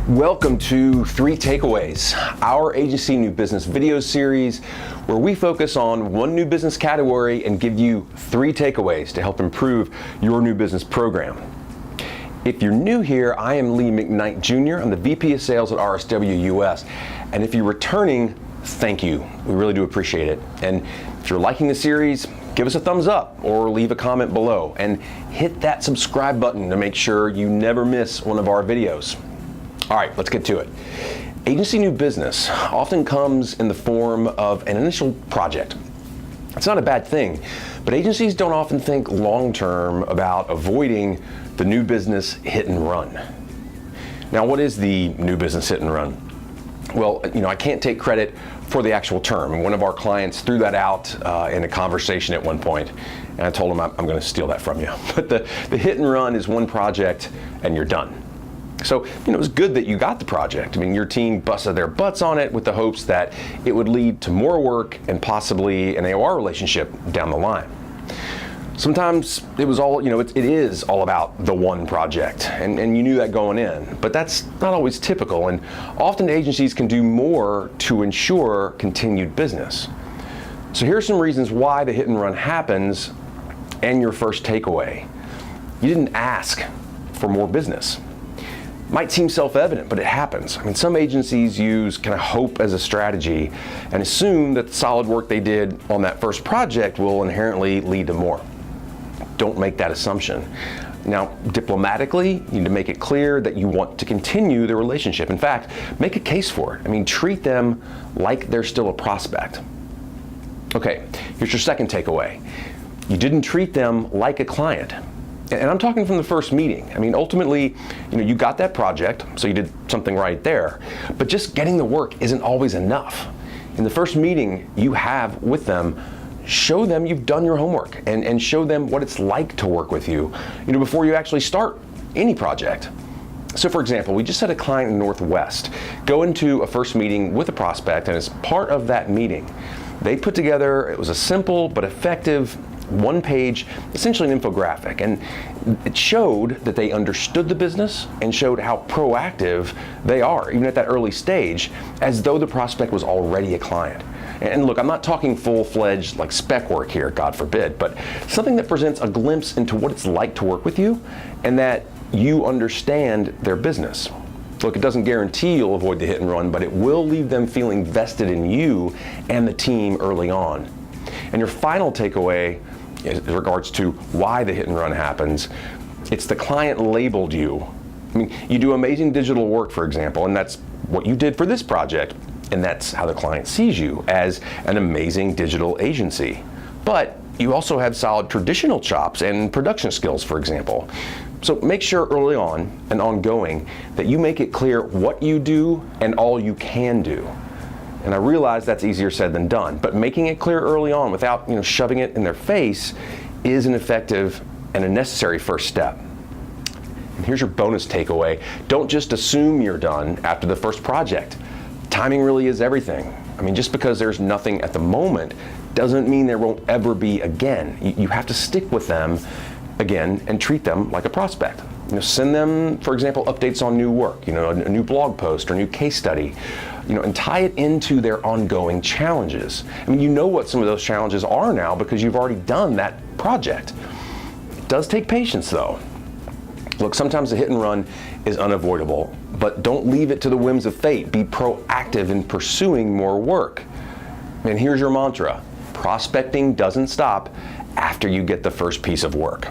Welcome to 3 Takeaways, our agency new business video series where we focus on one new business category and give you 3 takeaways to help improve your new business program. If you're new here, I am Lee McKnight Jr. I'm the VP of Sales at RSW US. And if you're returning, thank you. We really do appreciate it. And if you're liking the series, give us a thumbs up or leave a comment below and hit that subscribe button to make sure you never miss one of our videos. All right, let's get to it. Agency new business often comes in the form of an initial project. It's not a bad thing, but agencies don't often think long-term about avoiding the new business hit and run. Now, what is the new business hit and run? Well, I can't take credit for the actual term. One of our clients threw that out in a conversation at one point, and I told him I'm going to steal that from you. But the hit and run is one project and you're done. So, it was good that you got the project. Your team busted their butts on it with the hopes that it would lead to more work and possibly an AOR relationship down the line. Sometimes it was all, it is all about the one project, and you knew that going in, but that's not always typical, and often agencies can do more to ensure continued business. So here's some reasons why the hit and run happens, and your first takeaway. You didn't ask for more business. Might seem self-evident, but it happens. Some agencies use kind of hope as a strategy and assume that the solid work they did on that first project will inherently lead to more. Don't make that assumption. Now, diplomatically, you need to make it clear that you want to continue the relationship. In fact, make a case for it. Treat them like they're still a prospect. Okay, here's your second takeaway. You didn't treat them like a client. And I'm talking from the first meeting. Ultimately, you got that project, so you did something right there. But just getting the work isn't always enough. In the first meeting you have with them, show them you've done your homework and show them what it's like to work with you, before you actually start any project. So for example, we just had a client in Northwest go into a first meeting with a prospect, and as part of that meeting, they put together, it was a simple but effective one-page, essentially an infographic, and it showed that they understood the business and showed how proactive they are, even at that early stage, as though the prospect was already a client. And look, I'm not talking full-fledged like spec work here, God forbid, but something that presents a glimpse into what it's like to work with you and that you understand their business. Look, it doesn't guarantee you'll avoid the hit and run, but it will leave them feeling vested in you and the team early on. And your final takeaway in regards to why the hit and run happens, it's the client labeled you. You do amazing digital work, for example, and that's what you did for this project, and that's how the client sees you, as an amazing digital agency. But you also have solid traditional chops and production skills, for example. So make sure early on and ongoing that you make it clear what you do and all you can do. And I realize that's easier said than done, but making it clear early on without shoving it in their face is an effective and a necessary first step. And here's your bonus takeaway. Don't just assume you're done after the first project. Timing really is everything. Just because there's nothing at the moment doesn't mean there won't ever be again. You have to stick with them again and treat them like a prospect. Send them, for example, updates on new work, a new blog post or new case study, and tie it into their ongoing challenges. You know what some of those challenges are now because you've already done that project. It does take patience though. Look, sometimes the hit and run is unavoidable, but don't leave it to the whims of fate. Be proactive in pursuing more work. And here's your mantra: prospecting doesn't stop after you get the first piece of work.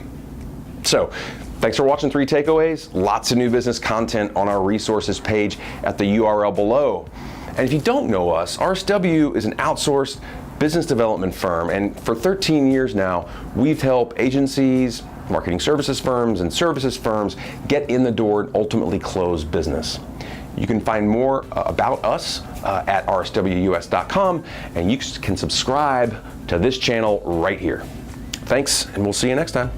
So, thanks for watching 3 Takeaways. Lots of new business content on our resources page at the URL below. And if you don't know us, RSW is an outsourced business development firm, and for 13 years now, we've helped agencies, marketing services firms, and services firms get in the door and ultimately close business. You can find more about us at rswus.com, and you can subscribe to this channel right here. Thanks, and we'll see you next time.